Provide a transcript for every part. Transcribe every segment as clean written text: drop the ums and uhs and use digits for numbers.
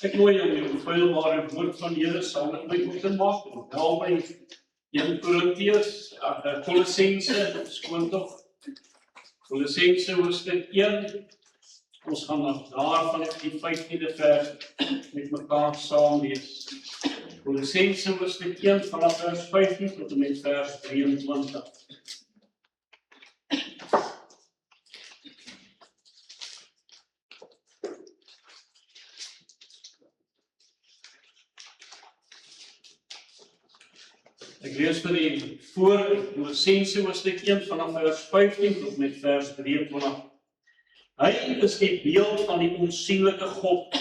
Ek nooi jou die onfeilbare woord van die Here saam met my op te maak. Wel by 1 Korintiërs, Kolossense, skoon tog. Kolossense hoofstuk 1. Ons gaan daar vanaf die 15de vers met mekaar saam lees. Kolossense hoofstuk 1 vanaf vers 15 tot en met vers 23. Ek lees vir die voor Kolossense hoofstuk 1 vanaf vers 15 tot met vers 23. Hy is die beeld van die onsigbare God,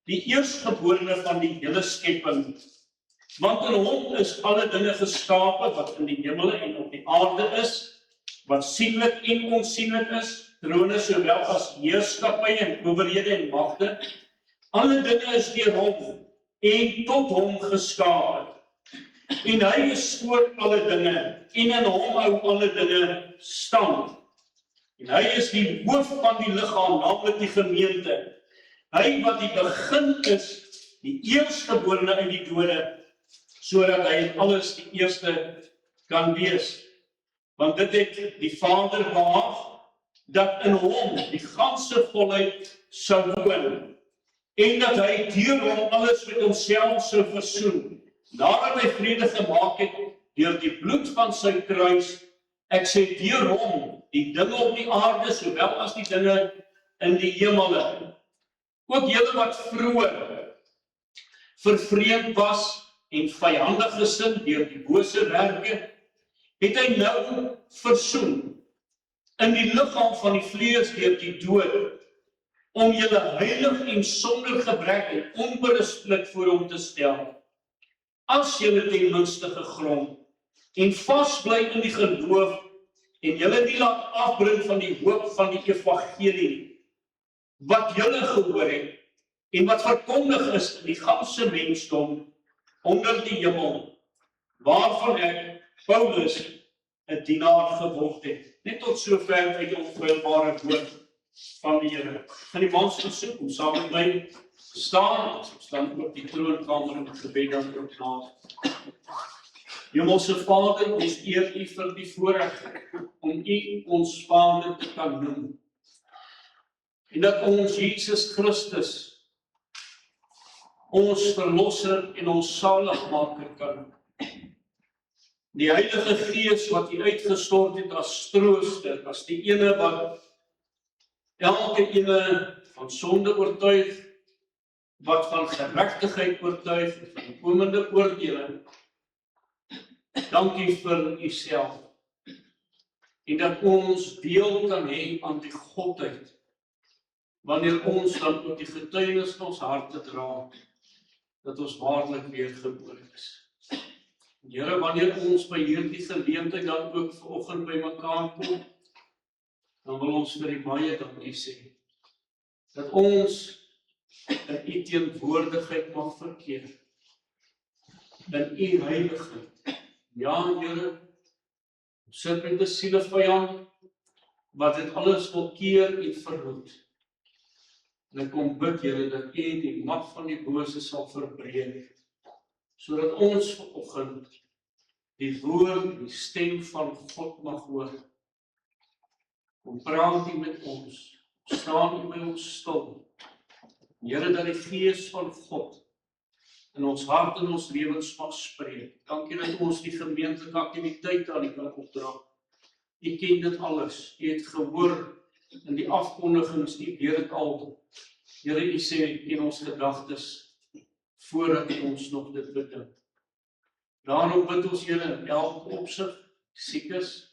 die eerstgeborene van die hele skepping. Want in hom is alle dinge geskape wat in die hemele en op die aarde is, wat sienlik en onsienlik is, trone sowel as heerskappye en owerhede en magte. Alle dinge is deur hom en tot hom geskape. En hy is voor alle dinge, en in hom hou alle dinge stand. En hy is die hoof van die liggaam, naamlik die gemeente. Hy wat die begin is, die eerstgeborene uit die dode, sodat hy in alles die eerste kan wees. Want dit het die Vader behaag, dat in hom die ganse volheid sou woon, en dat hy deur hom alles met homself sou versoen. Nadat hy vrede gemaak het, deur die bloed van sy kruis, ek sê deur hom, die dinge op die aarde, sowel as die dinge in die hemele. Ook julle wat vroeër vervreemd was en vyandig gesind deur die bose werke, het hy nou versoen in die liggaam van die vlees deur die dood, om julle heilig en sonder gebrek en onberispelik voor hom te stel. As julle ten minste gegrond en vasbly in die geloof en julle nie laat afbring van die hoop van die evangelie wat julle gehoor het en wat verkondig is in die ganse mensdom onder die hemel, waarvan ek, Paulus, 'n dienaar geword het. Net tot sover uit die onfeilbare woord van die Here. Gaan die mans versoek om saam met my staan, ons staan op die troonkamer en gebed dan ook na. Hemelse Vader, ons eer U vir die voorreg om U ons Vader te kan noem. En dat ons Jesus Christus, ons verlosser en ons saligmaker kan. Die Heilige Gees wat U uitgestort het as trooster, as die ene wat elke ene van sonde oortuig, wat van geregtigheid oortuig, van komende oordeling. Dankie vir U self. En dat ons deel kan hê aan die Godheid, wanneer ons dan ook die getuienis in ons harte dra, dat ons waarlik weergebore is. Here, wanneer ons by hierdie geleentheid dan ook vanoggend by mekaar kom, dan wil ons vir U baie dankie sê, dat ons in U teenwoordigheid mag verkeer, in U heiligheid. Ja, Here, ons sit met 'n sielevyand, wat dit alles wil keer en verhoed. En ek kom bid, Here, dat U die mag van die bose sal verbreek, sodat ons vanoggend die woord, die stem van God mag hoor. Kom praat U met ons, staan U by ons stil. Here, dat die Gees van God in ons hart en ons lewens mag spreek. Dankie dat ons die gemeente aktiwiteit aan U kan opdra. U ken dit alles. U het gehoor in die afkondigings, U weet dit al. Here, U sê U ken ons gedagtes voordat ons nog dit bedink. Daarom bid ons, Here, in elke opsig, siekes,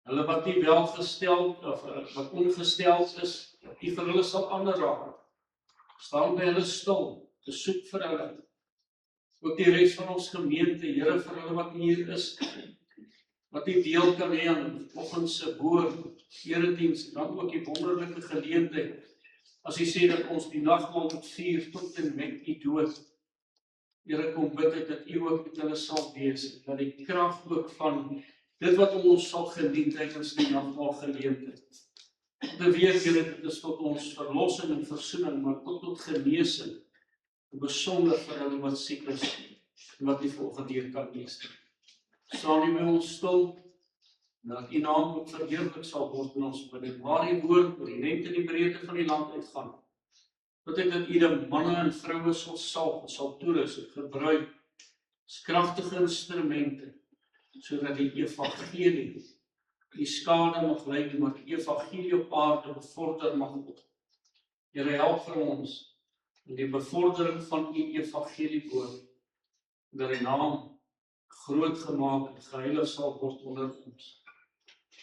hulle wat nie welgesteld of wat ongesteld is, dat U vir hulle sal aanraak. Staan by hulle stil, te soek vir hulle. Ook die res van ons gemeente, Here, vir hulle wat hier is, wat nie deel kan hê aan vanoggend se woord, erediens, dan ook die wonderlike geleentheid, as U sê dat ons die nagmaal moet vier tot en met U dood. Here, kom bid ek dat U ook met hulle sal wees, dat die krag ook van dit wat ons sal geniet tydens die nagmaal geleentheid, te weet julle, dit is tot ons verlossing en versoening, maar ook tot genesing, besonder vir hulle wat siek is, en wat nie volgende keer kan lees. Staan nie by ons stil, dat U naam ook verheerlik sal word in ons midde, waar die woord oor die lengte en die breedte van die land uitgaan, dat ek dat U die manne en vroue sal salf en sal toerus en gebruik as kragtige instrumente, sodat die evangelie die skade mag lei, maar die evangelie op aarde bevorder mag word. Here, help vir ons in die bevordering van U evangelie woord, dat die naam groot gemaak en geheilig sal word onder ons.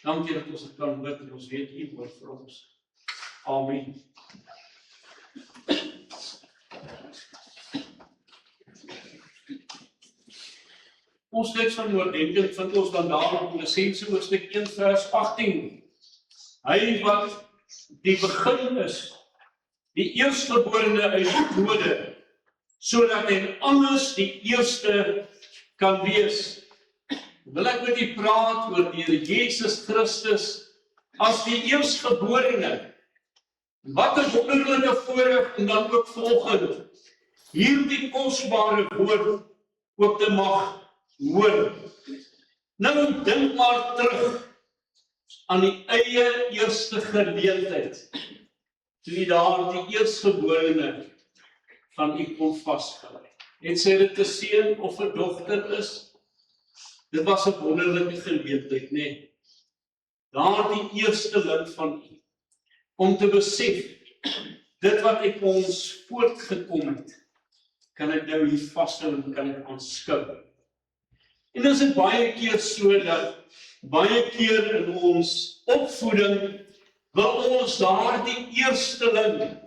Dankie dat ons dit kan bid en ons weet U woord vir ons. Amen. Ons teks van oordenking vind ons dan daar in Kolossense hoofstuk 1 vers 18. Hy wat die begin is, die eerstgeborene uit die dode, sodat hy alles die eerste kan wees. Wil ek met u praat oor die Here Jesus Christus as die eerstgeborene. Wat 'n wonderlike voorreg en dan ook volgende, hierdie kosbare woord ook te mag hoor. Nou dink maar terug aan die eie eerste geleentheid, toe u daar die eerstgeborene van u kon vasgelei. Het sy dit 'n seun of 'n dogter is, dit was 'n wonderlike geleentheid, nee. Daar die eersteling van u, om te besef, dit wat uit ons voortgekom het, kan ek nou hier vashou en kan ek aanskou. En dit is baie keer so dat, baie keer in ons opvoeding, wil ons daar die eersteling,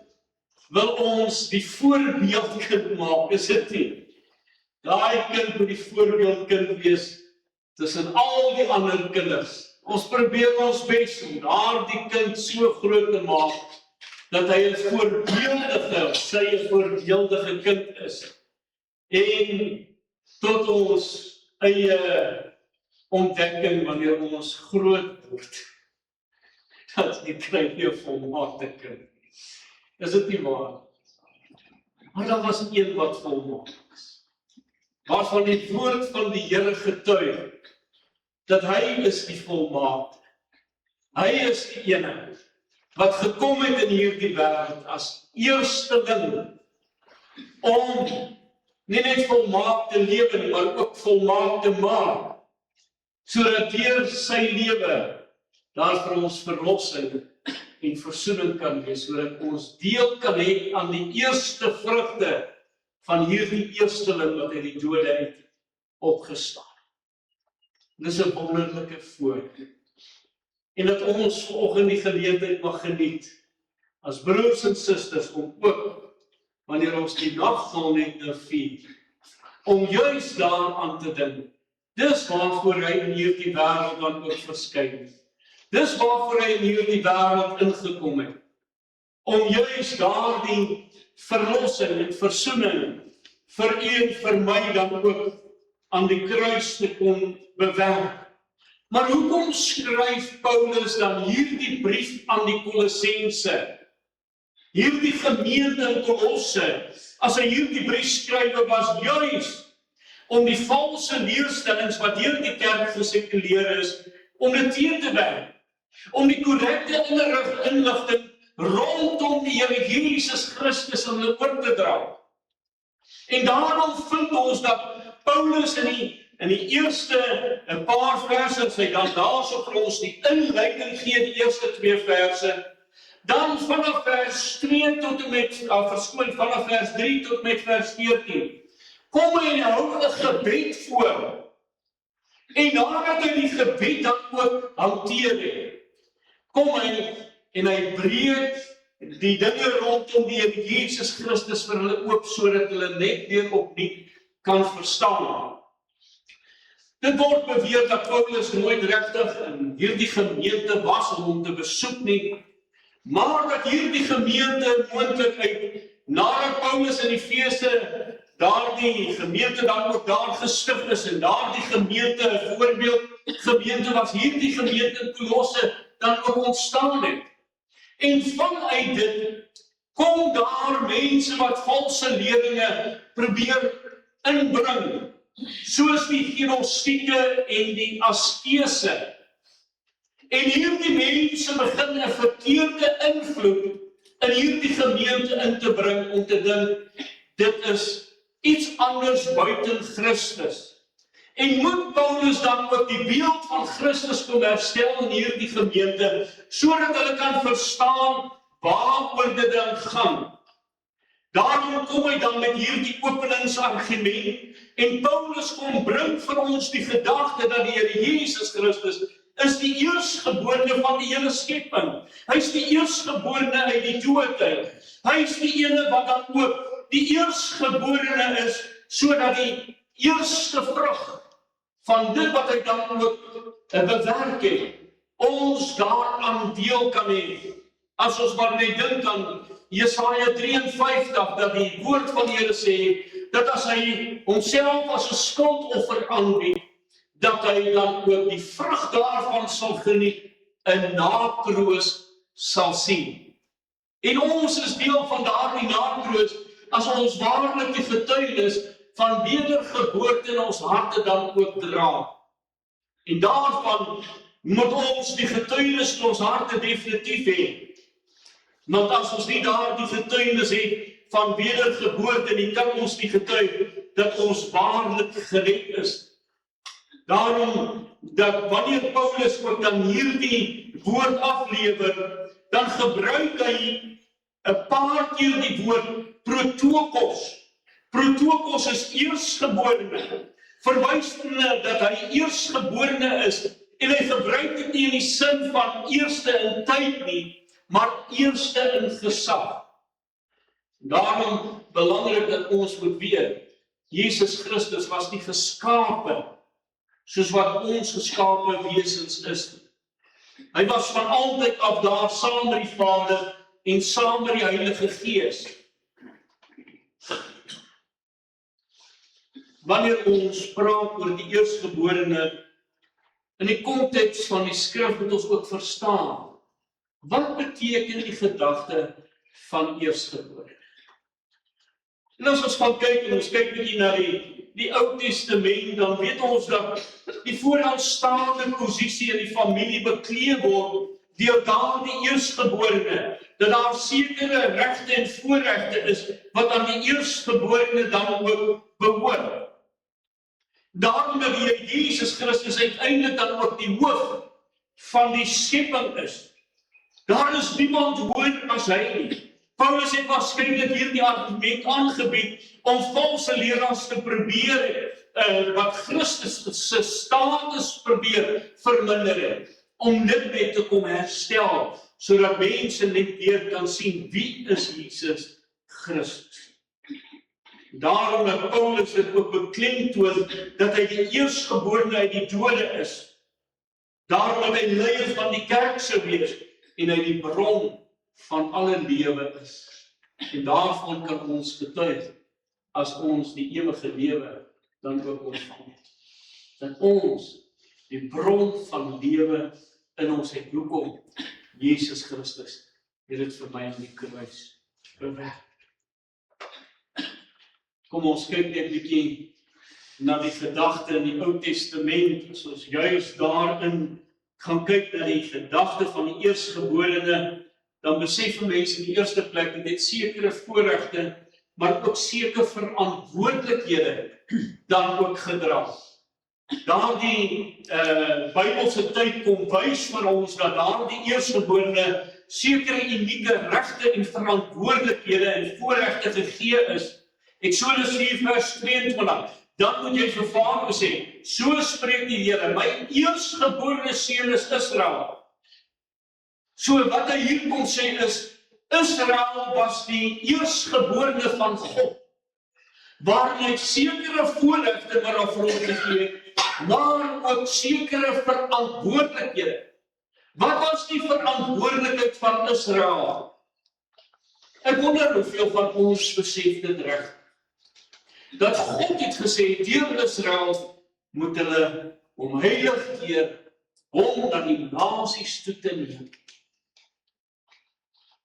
wil ons die voorbeeldkind maak, is dit nie? Daai kind moet die voorbeeldkind wees, tussen al die ander kinders. Ons probeer ons bes om daar die kind so groot te maak, dat hy 'n voorbeeldige kind is. En tot ons eie ontdekking, wanneer ons groot word, dat jy kry nie 'n volmaakte kind. Is dit nie waar? Maar daar was een wat volmaak is, waarvan die woord van die Here getuig, dat hy is die volmaakte. Hy is die ene wat gekom het in hierdie wêreld as eersteling, om nie net volmaak te lewe nie, maar ook volmaak te maak, sodat deur sy lewe daar vir ons verlossing en versoening kan wees, sodat ons deel kan hê aan die eerste vrugte van hierdie eersteling wat uit die dode uit opgestaan. Dis 'n wonderlike voorreg. En dat ons vanoggend die geleentheid mag geniet, as broers en susters, om ook, wanneer ons die nagmaal net vier, om juis daaraan te dink. Dis waarvoor hy in hierdie wêreld dan ook verskyn het. Dis waarvoor hy in hierdie wêreld ingekom het. Om juis daardie verlossing en versoening vir u en vir my dan ook aan die kruis te kon bewerk. Maar hoekom skryf Paulus dan hierdie brief aan die Kolossense? Hierdie gemeente in Kolosse, as hy hierdie brief skryf, was juis om die valse leerstellings wat deur die kerk gesekuleer is, om dit teen te werk, om die korrekte inligting rondom die Here Jesus Christus aan hulle oor te dra. En daarom vind ons dat Paulus in die eerste 'n paar verse, hy dan daarso vir ons die inleiding gee, die eerste 2 verse, dan vanaf vers 2 tot en met, vanaf vers 3 tot met vers 14, kom hy en hou 'n gebed voor. En nadat hy die gebed dan ook hanteer het, kom hy en hy breek die dinge rondom die Here Jesus Christus vir hulle oop, sodat hulle net weer opnuut kan verstaan. Dit word beweer dat Paulus nooit regtig in hierdie gemeente was om hom te besoek nie, maar dat hierdie gemeente moontlik uit, nadat Paulus in Efese daardie gemeente dan ook daar gestig is, en daardie gemeente 'n voorbeeld gemeente was, hierdie gemeente in Kolosse dan ook ontstaan het. En vanuit dit kom daar mense wat valse leringe probeer inbring, soos die gnostieke en die askese. En hierdie mense begin 'n verkeerde invloed in hierdie gemeente in te bring om te dink, dit is iets anders buiten Christus. En moet Paulus dan ook die beeld van Christus kom herstel in hierdie gemeente, sodat hulle kan verstaan waaroor dit dan gaan. Daarom kom hy dan met hierdie openingsargument, en Paulus kom bring vir ons die gedagte dat die Here Jesus Christus is die eerstgeborene van die hele skepping. Hy is die eerstgeborene uit die dood uit. Hy is die ene wat dan ook die eerstgeborene is, sodat die eerste vrug van dit wat hy dan ook bewerk het, ons daaraan deel kan hê. As ons maar net dink aan Jesaja 53, dat die woord van die Here sê, dat as hy homself as 'n skuldoffer aanbied, dat hy dan ook die vrug daarvan sal geniet, 'n natroos sal sien. En ons is deel van daardie natroos, as ons waarlik die getuienis van wedergeboorte in ons harte dan ook dra. En daarvan moet ons die getuienis in ons harte definitief hê. Want as ons nie daardie getuienis het van wedergeboorte nie, kan ons nie getuig dat ons waarlik gered is. Daarom, dat wanneer Paulus ook dan hierdie woord aflewer, dan gebruik hy 'n paar keer die woord protokos. Protokos is eerstgeborene, verwysende dat hy eerstgeborene is, en hy gebruik dit nie in die sin van eerste in tyd nie, maar eerste in gesag. Daarom belangrik dat ons moet weet, Jesus Christus was nie geskape, soos wat ons geskape wesens is. Hy was van altyd af daar saam met die Vader en saam met die Heilige Gees. Wanneer ons praat oor die eerstgeborene, in die konteks van die skrif moet ons ook verstaan, wat beteken die gedagte van eerstgeborene? En as ons gaan kyk, en ons kyk bietjie na die Ou Testament, dan weet ons dat die vooraanstaande posisie in die familie beklee word deur daardie eerstgeborene, dat daar sekere regte en voorregte is wat aan die eerstgeborene dan ook behoort. Daarom dat die Here Jesus Christus uiteindelik dan ook die hoof van die skepping is. Daar is niemand hoër as hy nie. Paulus het waarskynlik hierdie argument aangebied om valse leraars te probeer wat Christus se status probeer verminder het, om dit net te kom herstel, sodat mense net weer kan sien wie is Jesus Christus. Daarom het Paulus dit ook beklemtoon dat hy die eerstgeborene uit die dode is. Daarom dat hy leier van die kerk sou wees en hy die bron van alle lewe is. En daarvan kan ons getuig as ons die ewige lewe dan ook ontvang het. Dat ons die bron van lewe in ons het. Hoekom? Jesus Christus het dit vir my aan die kruis bewerk. Kom ons kyk net 'n bietjie na die gedagte in die Ou Testament, as ons juist daarin gaan kyk na die gedagte van die eerstgeborene, dan besef mense in die eerste plek dat dit sekere voorregte, maar ook sekere verantwoordelikhede dan ook gedra. Daardie Bybelse tyd kom wys vir ons dat daardie eerstgeborene sekere unieke regte en verantwoordelikhede en voorregte gegee is. Eksodus 4 vers 22, dan moet jy vir Farao sê, so spreek die Here, my eerstgeborene seun is Israel. So wat hy hier kom sê is, Israel was die eerstgeborene van God, waar hy sekere voorregte maar af rond gegee, maar ook sekere verantwoordelikhede. Wat was die verantwoordelikheid van Israel? Ek wonder hoeveel van ons besef dit reg. Dat God het gesê, deur Israel moet hulle hom heilig eer, hom na die nasies toe te neem.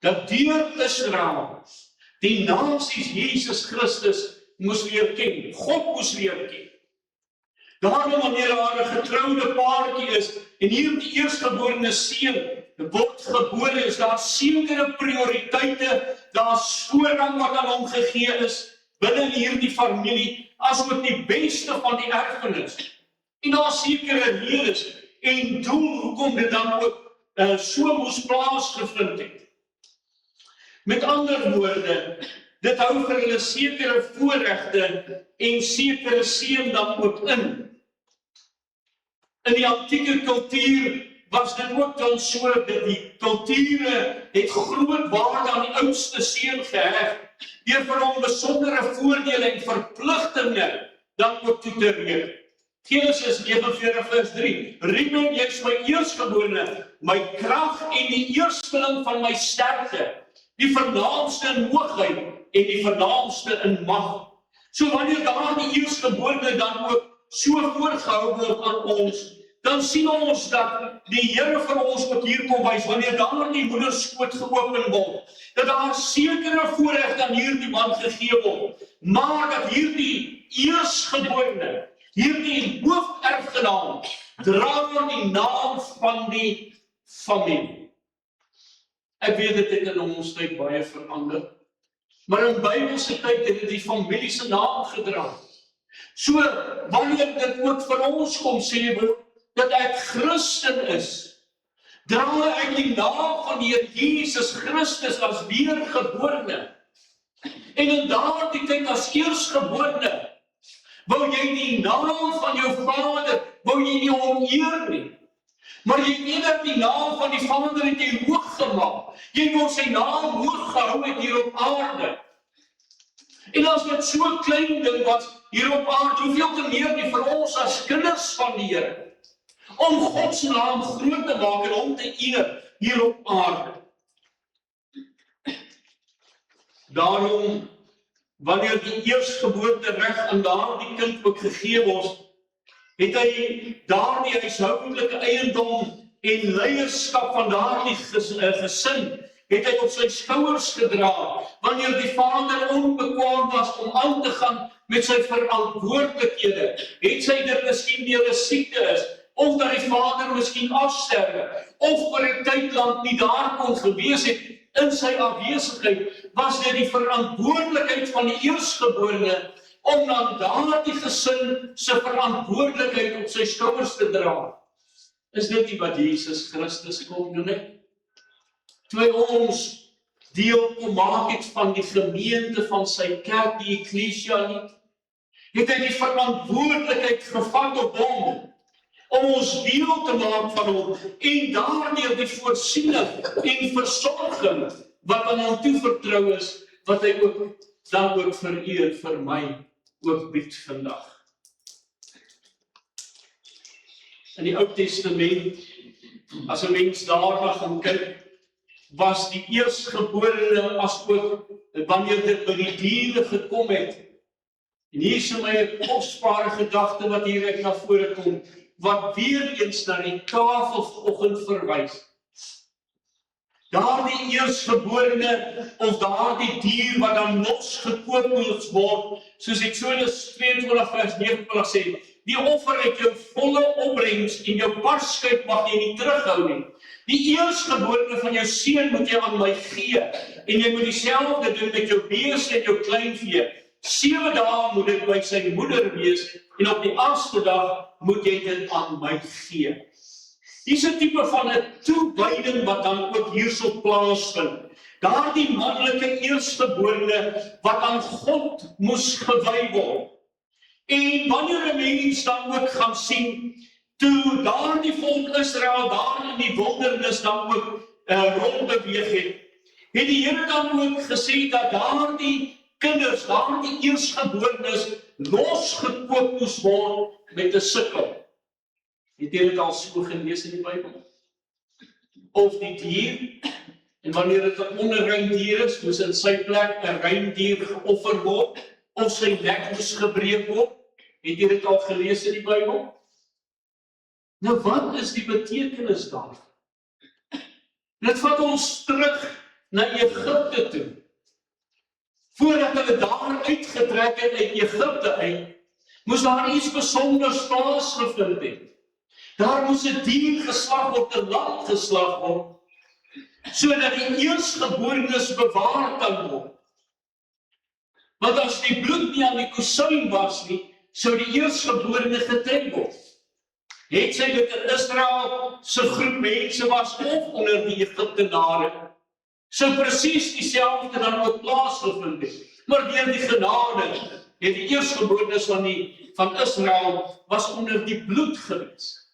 dat deur Israel die nasies Jesus Christus moes leer ken, God moes leer ken. Daarom wanneer daar 'n getroude paartjie is, en hier die eerstgeborene seun word gebore, is daar sekere prioriteite, daar voorrang wat aan hom gegee is, binne hierdie familie, asook die beste van die erfenis. En daar sekere redes en doel hoekom dit dan ook so moes plaasgevind het. Met ander woorde, dit hou vir hulle sekere voorregte en sekere seën dan ook in. In die antieke kultuur was dit ook dan so dat die kulture het groot waarde aan die oudste seun geheg, deur vir hom besondere voordele en verpligtinge dan ook toe te reken. Genesis 49:3. Ruben, jy is my eerstgeborene, my krag en die eersteling van my sterkte, die vernaamste in hoogheid en die vernaamste in mag. So wanneer daar die eerstgeborene dan ook so voorgehou word aan ons, dan sien ons dat die Here vir ons ook hier kom wys, wanneer daar die moederskoot geopen word, dat daar sekere voorregte aan hierdie man gegee word, maar dat hierdie eerstgeborene, hierdie hooferfgenaam, dra die naam van die familie. Ek weet dit het in ons tyd baie verander, maar in Bybelse tyd het dit die familie se naam gedra. So, wanneer dit ook vir ons kom sê word, dat ek Christen is, dra ek die naam van die Here Jesus Christus as weergeborene. En in daardie tyd as eerstgeborene, wou jy die naam van jou vader, wou jy nie oneer nie. Maar jy weet dat die naam van die Vader het jy hoog gemaak. Jy wou sy naam hoog gehou het hier op aarde. En as dit so 'n klein ding was hier op aarde, hoeveel te meer nie vir ons as kinders van die Here, om God se naam groot te maak en hom te eer hier op aarde. Daarom, wanneer die eerstgeboorte reg aan daardie kind ook gegee word, het hy daardie huishoudelike eiendom en leierskap van daardie gesin, het hy op sy skouers gedra, wanneer die vader onbekwaam was om aan te gaan met sy verantwoordelikhede, het sy dit miskien deur 'n siekte is, of dat die vader miskien afsterwe, of vir 'n tyd lank nie daar kon gewees het, in sy afwesigheid, was dit die verantwoordelikheid van die eerstgeborene, om dan daardie gesin se verantwoordelikheid op sy skouers te dra. Is dit nie wat Jesus Christus kom doen het? Toe hy ons deel kom maak het van die gemeente van sy kerk, die Ekklesia nie, het hy die verantwoordelikheid gevat op hom, om ons deel te maak van hom, en daardeur die voorsiening en versorging, wat aan hom toevertrou is, wat hy ook dan ook vereer vir my, ook bied vandag. In die Ou Testament, as 'n mens daarna gaan kyk, was die eerstgeborene as ook wanneer dit by die diere gekom het. En hier is my 'n kosbare gedagte wat hier uit na vore kom, wat weer eens na die tafel vanoggend verwys. Daardie eerstgeborene of daardie dier wat dan losgekoop moes word, soos Eksodus 22:29 sê, die offer het jou volle opbrengs en jou parskyp mag jy nie terughou nie. Die eerstgeborene van jou seun moet jy aan my gee, en jy moet dieselfde doen met jou beeste en jou kleinvee. 7 dae moet dit by sy moeder wees, en op die 8ste dag moet jy dit aan my gee. Dis 'n tipe van 'n toewyding wat dan ook hierso plaasvind. Daardie manlike eerstgeborene wat aan God moes gewy word. En wanneer 'n mens dan ook gaan sien, toe daardie volk Israel daar in die wildernis dan ook rondbeweeg het die Here dan ook gesê dat daardie kinders, daardie eerstgeborenes losgekoop moes word met 'n sikkel. Het jy dit al so gelees in die Bybel? Of die dier, en wanneer dit 'n onrein dier is, moes in sy plek 'n rein dier geoffer word, of sy nek moes gebreek word. Het jy dit al gelees in die Bybel? Nou wat is die betekenis daarvan? Dit vat ons terug na Egipte toe. Voordat hulle daar uitgetrek het uit Egipte uit, moes daar iets besonders plaasgevind het. Daar moes 'n dier geslag word, 'n lam geslag word, sodat die eerstgeborenes bewaar kan word. Want as die bloed nie aan die kusyn was nie, sou die eerstgeborene getrek word. Het sy dit in Israel se groep mense was of onder die Egiptenare, sou presies dieselfde dan ook plaasgevind het. Maar deur die genade het die eerstgeborenes van Israel was onder die bloed gewees.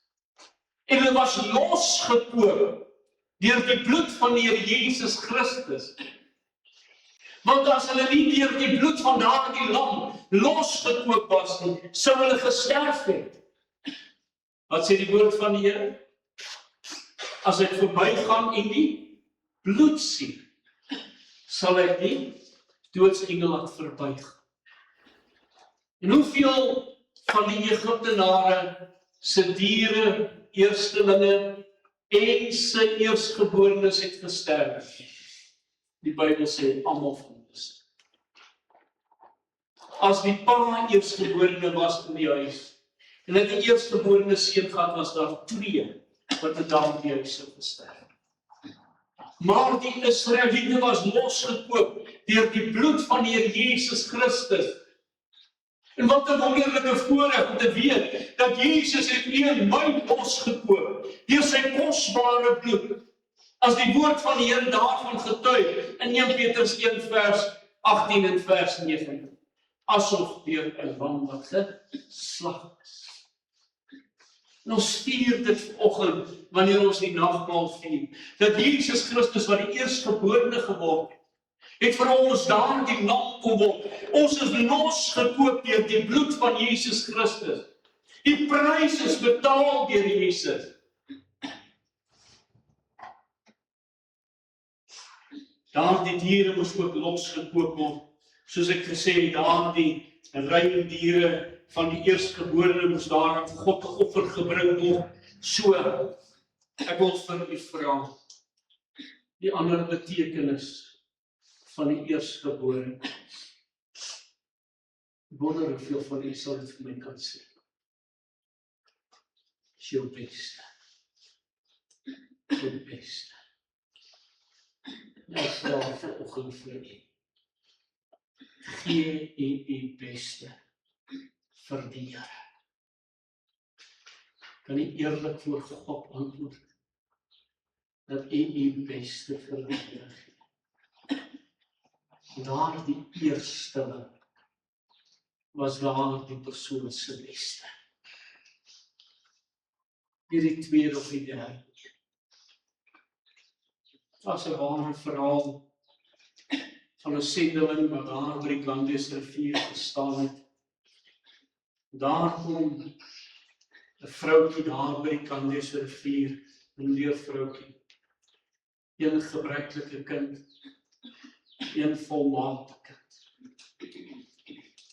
En hulle was losgekoop deur die bloed van die Here Jesus Christus. Want as hulle nie deur die bloed van daardie lam losgekoop was nie, sou hulle gesterf het. Wat sê die woord van die Here? As ek verbygaan en die bloed sien, sal ek die doodsengel laat verbygaan. En hoeveel van die Egiptenare se diere, eerstelinge en se eerstgeborenes het gesterf? Die Bybel sê almal van ons. As die pa eerstgeborene was in die huis, en het die eerstgeborene seun gehad, was daar 2 wat in daardie huis sou gesterf. Maar die Israeliete was losgekoop deur die bloed van die Here Jesus Christus. En wat 'n wonderlike voorreg om te weet dat Jesus het u en my losgekoop deur sy kosbare bloed. As die woord van die Here daarvan getuig in 1 Petrus 1 vers 18 en vers 9, asof deur 'n lam wat geslag is. En ons vier dit vanoggend, wanneer ons die nagmaal vier, dat Jesus Christus wat die eerstgeborene geword het vir ons daardie lam kom word. Ons is losgekoop deur die bloed van Jesus Christus. Die prys is betaal deur Jesus. Daardie diere moes ook losgekoop word. Soos ek gesê het, daardie ruimdiere van die eerstgeborene moes daar aan God 'n offer gebring word. So, ek wil vir u vra, die ander betekenis van die eerstgeborene. Ek wonder hoeveel van u sal dit vir my kan sê. Is jou beste. Jou beste. Ek vra vanoggend vir u. Gee u beste vir die Here. Kan u eerlik voor God antwoord dat u beste vir die Here gee. Daar die eerste was daar die persoon se beste. Die tweede of die derde. Het was 'n ware verhaal van 'n sendeling wat daar by die Gangesrivier gestaan het. Daar kom 'n vroutjie daar by die Gangesrivier, 'n leervroukie, een gebreklike kind, een volmaakte kind.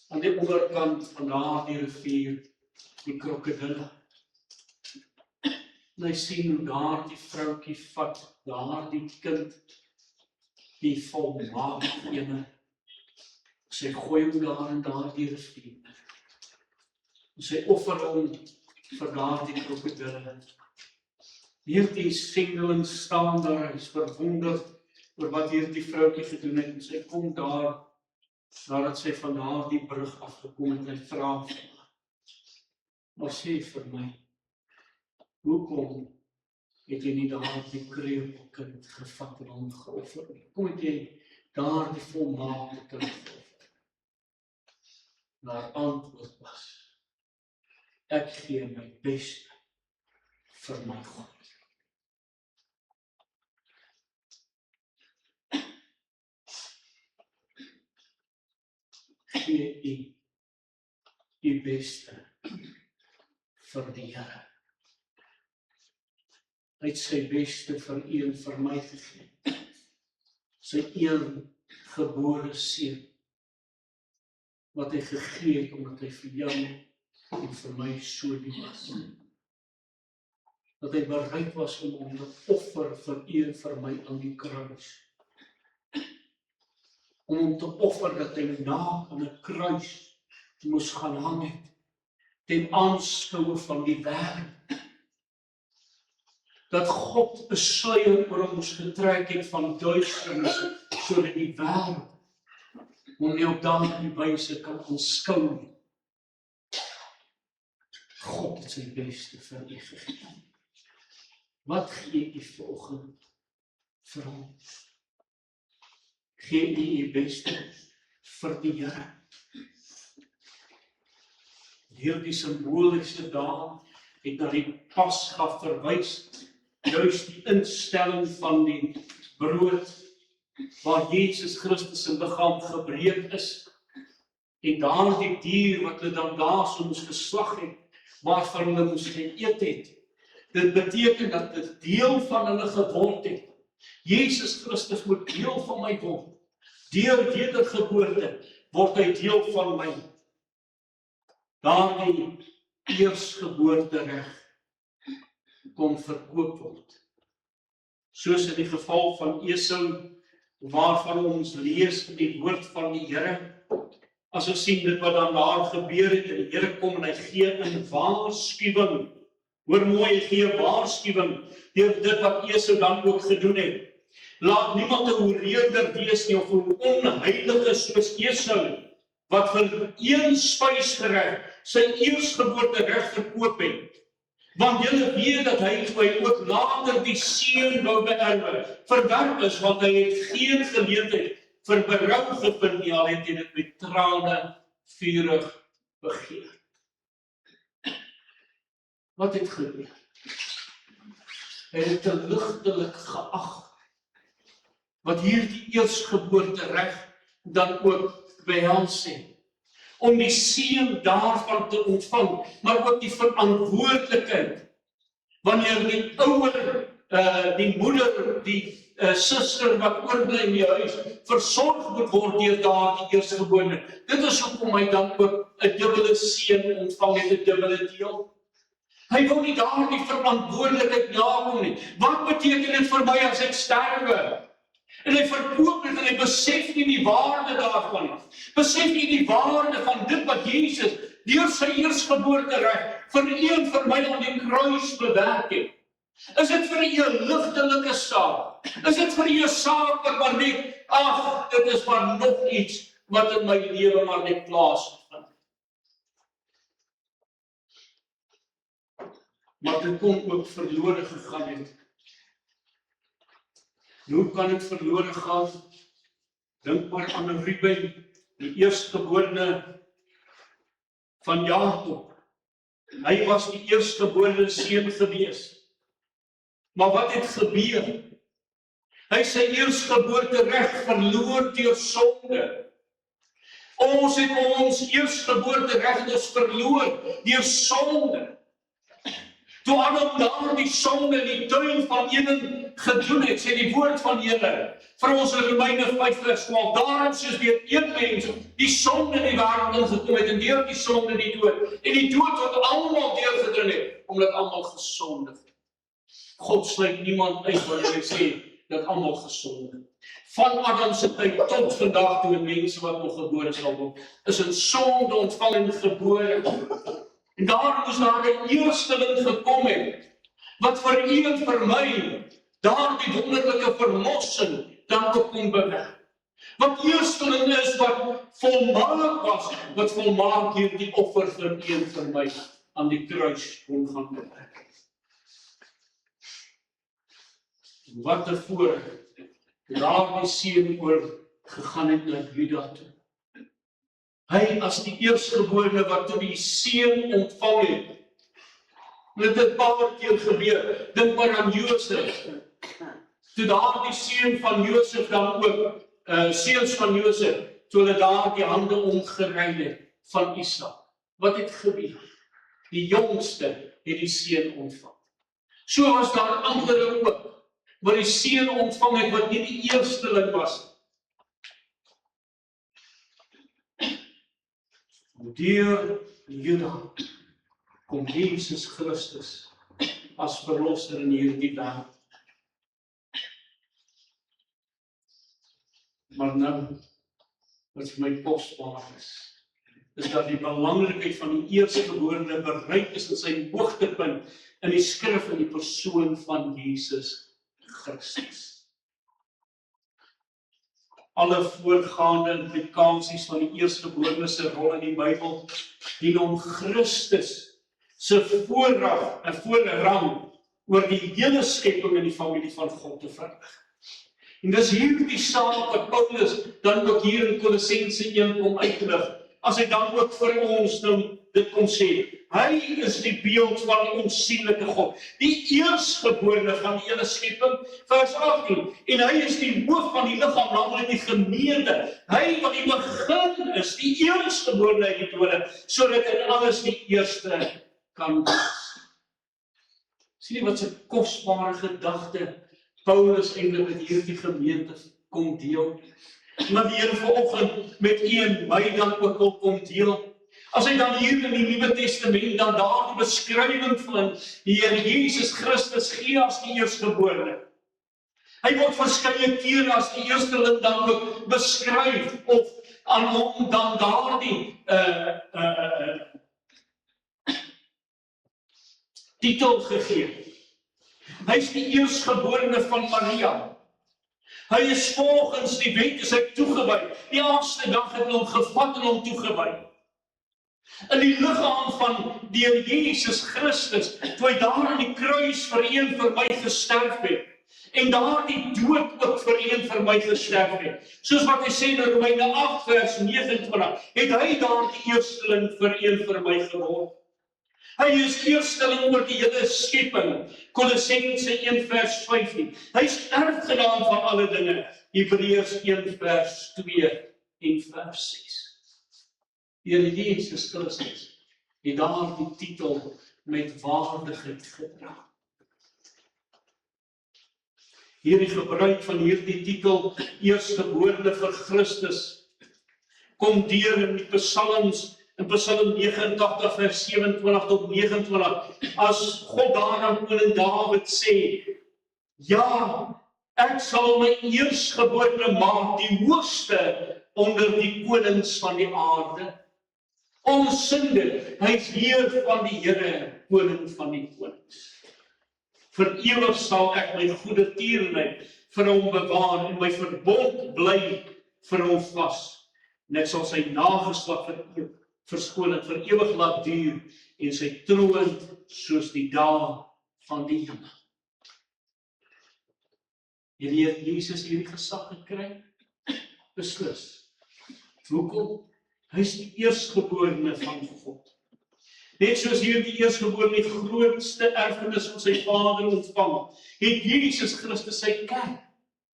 Aan die onderkant van daardie rivier, die krokodille. En hy sien hoe daardie vroutjie vat, daardie kind, die volmaakte ene. Sy gooi hom daar in daardie rivier. En sy offer hom vir daardie krokodille. Hierdie sendeling staan daar, hy is verwonderd oor wat hierdie vroutjie gedoen het, en sy kom daar, nadat sy van daardie brug afgekom het, en hy vra vir haar, maar sê vir my, hoekom het jy nie daardie kreupelkind gevat en hom geoffer nie? Hoekom het jy daardie volmaakte kind geoffer? En haar antwoord was, ek gee my beste vir my God. Gee u beste vir die Here. Hy het sy beste vir u en vir my gegee. Sy een gebore seun, wat hy gegee het, omdat hy vir jou en vir my so lief was. Dat hy bereid was om hom te offer vir u en vir my aan die kruis. om hom te offer dat hy naak aan 'n kruis moes gaan hang het, ten aanskoue van die wêreld. Dat God 'n sluier oor hom moes getrek het van duisternis, sodat die wêreld hom nie op daardie wyse kan aanskou nie. God het sy beste vir u gegee. Wat gee u vanoggend vir hom? Gee u beste vir die Here? Hierdie simboliese dae het na die Pasga verwys, juis die instelling van die brood, waar Jesus Christus se liggaam gebreek is, en daardie dier wat hulle dan daarso moes geslag het, waarvan hulle moes geëet het. Dit beteken dat dit deel van hulle geword het. Jesus Christus moet deel van my word. Deur wedergeboorte word hy deel van my. Daardie eersgeboortereg kon verkoop word. Soos in die geval van Esau, waarvan ons lees in die woord van die Here, as ons sien dit wat dan daar gebeur het, en die Here kom en hy gee 'n waarskuwing. Hoor mooi, hy gee 'n waarskuwing deur dit wat Esau dan ook gedoen het. Laat niemand 'n hoereerder wees nie, of 'n onheilige soos Esau, wat vir een spysgereg sy eersgeboortereg verkoop het. Want julle weet dat hy ook later die seun wou beerwe, verwerp is, want hy het geen geleentheid vir berou gevind nie, al het hy dit met trane vurig begeer. Wat het gebeur? Hy het te ligtelik geag, wat hierdie eersgeboortereg dan ook behels het, om die seën daarvan te ontvang, maar ook die verantwoordelikheid, wanneer die ouer, die moeder, die suster wat oorbly in die huis, versorg moet word deur daardie eersgebore. Dit is hoekom hy dan ook 'n dubbele seën ontvang het, 'n dubbele deel. Hy wil nie daardie verantwoordelikheid nakom nie. Wat beteken dit vir my as ek sterwe? En hy verkoop dit en hy besef nie die waarde daarvan nie. Besef nie die waarde van dit wat Jesus deur sy eersgeboortereg vir een vir my aan die kruis bewerk het. Is dit vir u 'n ligtelike saak? Is dit vir u 'n saak wat maar net, ag, dit is maar nog iets wat in my lewe maar net plaasvind? Maar dit kon ook verlore gegaan het. Hoe kan dit verlore gaan? Dink maar aan Reuben, die eerstgeborene van Jakob. Hy was die eerstgeborene seun gewees. Maar wat het gebeur? Hy sy eerstgeboortereg verloor deur sonde. Ons het ons eerstgeboortereg dus verloor deur sonde. Toe Adam daardie sonde in die tuin van Eden gedoen het, sê die woord van die Here vir ons in Romeine 5:12, daarom soos deur een mens die sonde in die wêreld ingekom het, en deur die sonde die dood, en die dood wat almal deurgedring het, omdat almal gesondig het. God sluit niemand uit wanneer hy sê dat almal gesondig het. Van Adam se tyd tot vandag toe mense wat nog gebore sal word, is in sonde ontvang en gebore. En daar moes daar 'n eersteling gekom het, wat vir u en vir my daardie wonderlike verlossing dan ook kon bewerk. Wat eersteling is wat volmaak was, wat volmaak hierdie offer vir u en vir my aan die kruis kon gaan bewerk. Wat 'n voorreg, daardie seun oor gegaan het na Juda toe. Hy as die eerstgeborene wat toe die seun ontvang het. Dit het 'n paar keer gebeur. Dink maar aan Josef. Toe daardie seun van Josef dan ook, seuns van Josef, toe hulle daar die hande omgeruil het van Isak. Wat het gebeur? Die jongste het die seun ontvang. So was daar ander ook, wat die seun ontvang het wat nie die eersteling was. Deur Juda kom Jesus Christus as verlosser in hierdie wêreld. Maar nou, wat vir my kosbaar is dat die belangrikheid van die eerstgeborene bereik is in sy hoogtepunt in die skrif in die persoon van Jesus Christus. Alle voorgaande implikasies van die eerstgeborene se rol in die Bybel dien om Christus se voorrang oor die hele skepping in die familie van God te verrig. En dis hierdie saak wat Paulus dan ook hier in Kolossense 1 kom uitlig, as hy dan ook vir ons nou dit kom sê. Hy is die beeld van die onsigbare God, die eerstgeborene van die hele skepping, vers 18, en hy is die hoof van die liggaam, naamlik die gemeente. Hy wat die begin is, die eerstgeborene uit die dode, sodat in alles die eerste kan wees. Sien jy wat se kosbare gedagte Paulus eintlik met hierdie gemeente kom deel? Maar die Here vanoggend met u en my dan ook wil kom deel. As hy dan hier in die Nuwe Testament dan daar die beskrywing van die Here Jesus Christus gee as die eerstgeborene. Hy word verskeie kere as die eersteling dan ook beskryf of aan hom dan daardie titel gegee. Hy is die eerstgeborene van Maria. Hy is volgens die wet is hy toegewy. Die eerste dag het hom gevat en hom toegewy. In die liggaam van die Here Jesus Christus, toe hy daar aan die kruis vir een vir my gesterf het, en daar die dood ook vir een vir my gesterf het. Soos wat hy sê in Romeine 8 vers 29, het hy daar die eersteling vir een vir my geword. Hy is eersteling oor die hele skepping, Kolossense 1 vers 15. Hy is erfgenaam van alle dinge, Hebreërs 1 vers 2 en vers 6. Die Here Jesus Christus het daar die titel met waardigheid gedra. Hierdie gebruik van hierdie titel, eerstgeborene vir Christus, kom deur in die psalms, in Psalm 89 vers 27 tot 29, as God daar aan koning Dawid sê, ja, ek sal my eerstgeborene maak, die hoogste onder die konings van die aarde. Ons sing dit, hy is Heer van die Here, koning van die konings. Vir ewig sal ek my goeie tierenheid vir hom bewaar en my verbond bly vir hom vas. En ek sal sy nageslag verskoning vir ewig laat duur en sy troon soos die dae van die hemel. Het Jesus hierdie gesag gekry? Beslis. Hoekom? Hy is die eerstgeborene van God. Net soos hierdie eerstgeborene die grootste erfenis van sy Vader ontvang, het Jesus Christus sy kerk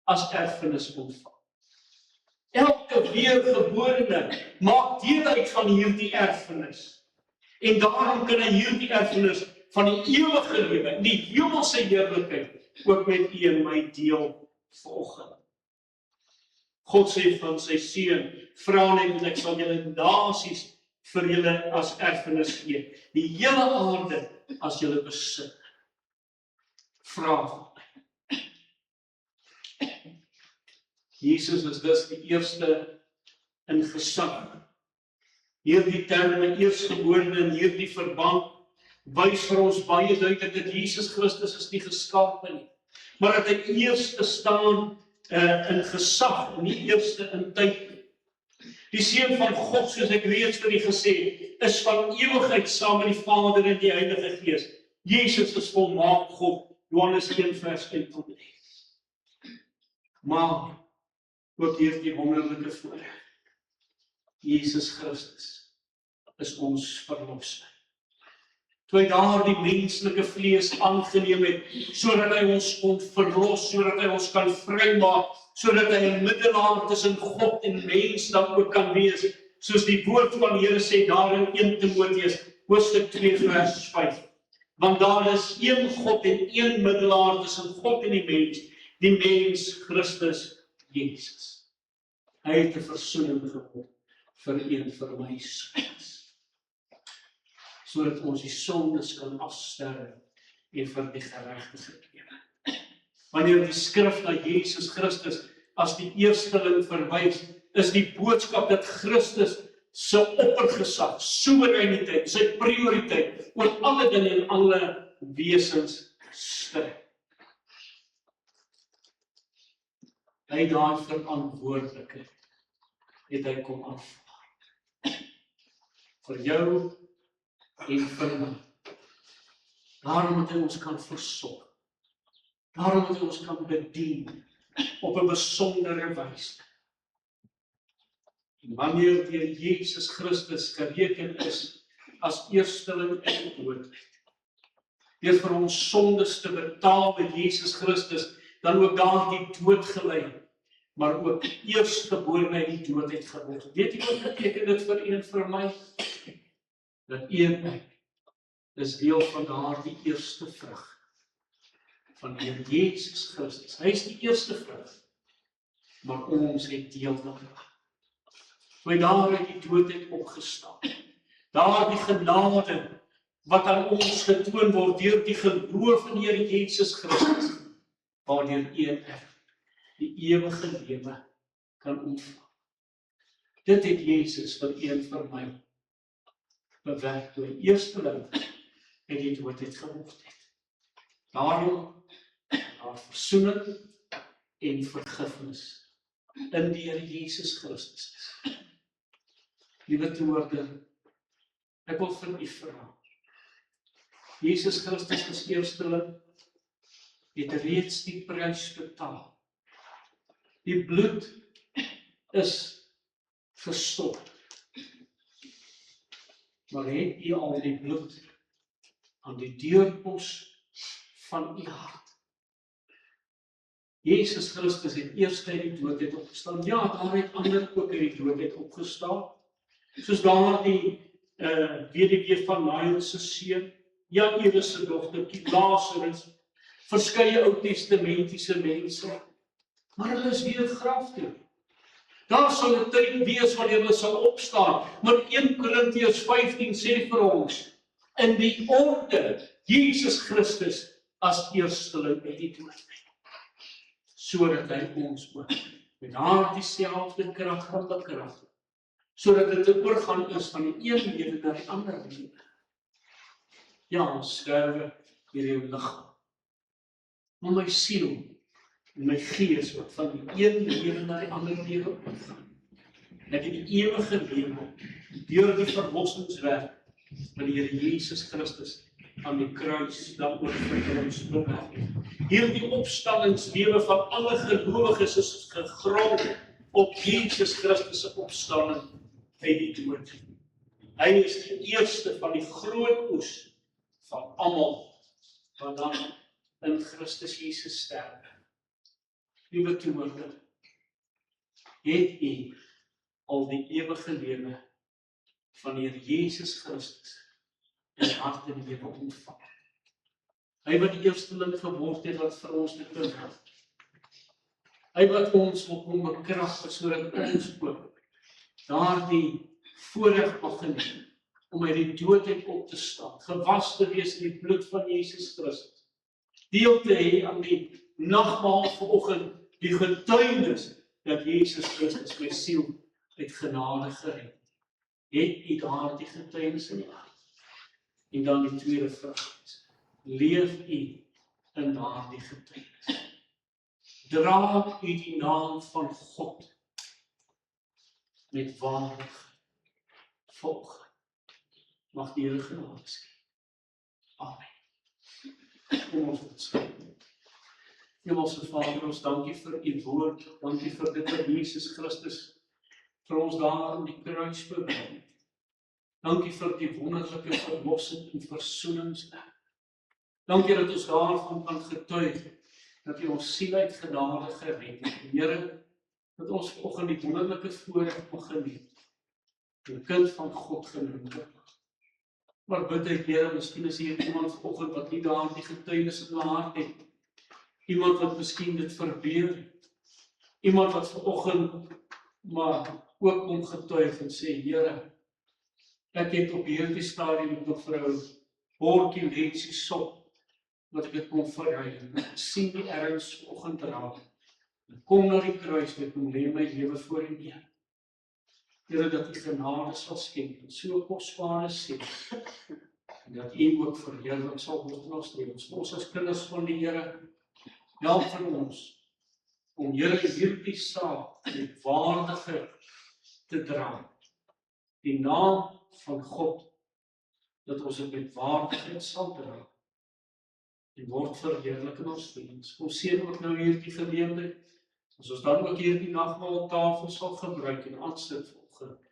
as erfenis ontvang. Elke weergeborene maak deel uit van hierdie erfenis. En daarom kan hy hierdie erfenis van die ewige lewe, die hemelse heerlikheid, ook met u en my deel vanoggend. God sê van sy seun, vra net en ek sal julle nasies vir julle as erfenis gee. Die hele aarde as julle besit. Vra van my. Jesus is dus die eerste in gesag. Hierdie terme eerstgeborene in hierdie verband wys vir ons baie duidelik dat Jesus Christus is nie geskape nie, maar dat hy eerste staan in gesag, nie eerste in tyd. Die Seun van God, soos ek reeds vir u gesê, is van ewigheid saam met die Vader en die Heilige Gees. Jesus is volmaak God, Johannes 1 vers 1 tot 3. Maar ook hierdie wonderlike voorreg. Jesus Christus is ons verlosser. Toe hy daar die menslike vlees aangeneem het, sodat hy ons kon verlos, sodat hy ons kan vrymaak, sodat hy 'n middelaar tussen God en mens dan ook kan wees, soos die woord van die Here sê daar in 1 Timoteus, hoofstuk 2 vers 5. Want daar is een God en een middelaar tussen God en die mens Christus Jesus. Hy het 'n versoening geword vir een vir my sondes, sodat ons die sondes kan afsterwe en vir die geregtigheid lewe. Wanneer die skrif na Jesus Christus as die eersteling verwys, is die boodskap dat Christus se oppergesag, soewereiniteit, sy prioriteit oor alle dinge en alle wesens strek. Hy daai verantwoordelikheid het hy kom aanvaar. Vir jou en vir my. Daarom moet hy ons kan versorg. Daarom moet hy ons kan bedien op 'n besondere wyse. En wanneer deur Jesus Christus gereken is as eersteling in die dood, deur vir ons sondes te betaal met Jesus Christus, dan ook daardie dood gelei, maar ook eerstgebore uit die dood het geword. Weet jy wat beteken dit vir u en vir my? Dat u en ek is deel van daardie eerste vrug van die Here Jesus Christus. Hy is die eerste vrug, maar ons het deel daarvan. Toe hy daar uit die dood het opgestaan, daardie genade wat aan ons getoon word deur die geloof in die Here Jesus Christus, waardeur u en ek die ewige lewe kan ontvang. Dit het Jesus vir u en vir my bewerk toe hy eersteling uit die dood het geword het. Daarom daar versoening en vergifnis in die Here Jesus Christus is. Liewe toehoorder, ek wil vir u vra. Jesus Christus as eersteling het reeds die prys betaal. Die bloed is gestort. Maar het u al die bloed aan die deurpos van u hart? Jesus Christus het eers uit die dood het opgestaan. Ja, daar het ander ook uit die dood het opgestaan. Soos daardie weduwee van Nain se seun, Jairus se dogtertjie, Lazarus, verskeie Ou Testamentiese mense. Maar hulle is weer graf toe. Daar sal 'n tyd wees wanneer hulle sal opstaan. Maar 1 Korintiërs 15 sê vir ons, in die orde Jesus Christus as eersteling uit die dood, sodat hy ons ook met daardie selfde krag gaan bekrag, sodat dit 'n oorgang is van die een lewe na die ander lewe. Ja, ons sterwe hier in die liggaam. Maar my siel en my gees wat van die een lewe na die ander lewe opgaan. Ek het die ewige lewe deur die verlossingswerk van die Here Jesus Christus aan die kruis daaroor vir ons bewerk. Hierdie opstandingslewe van alle gelowiges is gegrond op Jesus Christus se opstanding uit die dood. Hy is die eerste van die groot oes van almal wat dan in Christus Jesus sterwe. Liewe toehoorder, het u al die ewige lewe van die Here Jesus Christus in hart en lewe ontvang? Hy wat die eersteling geword het wat vir ons dit bewerk. Hy wat ons wil kom bekragtig sodat ons ook daardie voorreg mag geniet om uit die dood uit op te staan, gewas te wees in die bloed van Jesus Christus, deel te hê aan die nagmaal vanoggend, die getuienis dat Jesus Christus my siel uit genade gered. Het u daardie getuienis in die hart? En dan die tweede vraag is, leef u in daardie getuienis? Dra u die naam van God met waardigheid volg. Mag die Here genade skenk. Amen. Kom ons bid saam. Hemelse Vader, ons dankie vir u woord, dankie vir dit wat Jesus Christus vir ons daar aan die kruis bewerk het. Dankie vir die wonderlike verlossing en versoeningswerk. Dankie dat ons daarvan kan getuig, dat u ons siel uit genade gered het. Here, dat ons vanoggend die wonderlike voorreg mag geniet, 'n kind van God genoem word. Maar bid ek, Here, miskien is hier iemand vanoggend wat nie daardie getuienis in hulle hart het. Iemand wat miskien dit verbeur. Iemand wat vanoggend maar ook om getuig en sê, Here, ek het op hierdie stadium met mevrou bordjie lensie sop, wat ek het kon verry. Ek sien die erns vanoggend raak. Ek kom na die kruis, ek kom lê my lewe voor U neer. Here, dat U genade sal skenk, en so kosbare sê, en dat U ook verheerlik sal word in ons lewens. Ons as kinders van die Here, help vir ons, om Here hierdie saak met waardigheid te dra. Die naam van God, dat ons dit met waardigheid sal dra, en word verheerlik in ons lewens. Kom seën ook nou hierdie geleentheid, as ons dan ook hierdie nagmaaltafel sal gebruik en aansit volgens,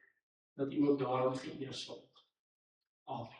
dat U ook daarin geëer sal word. Amen.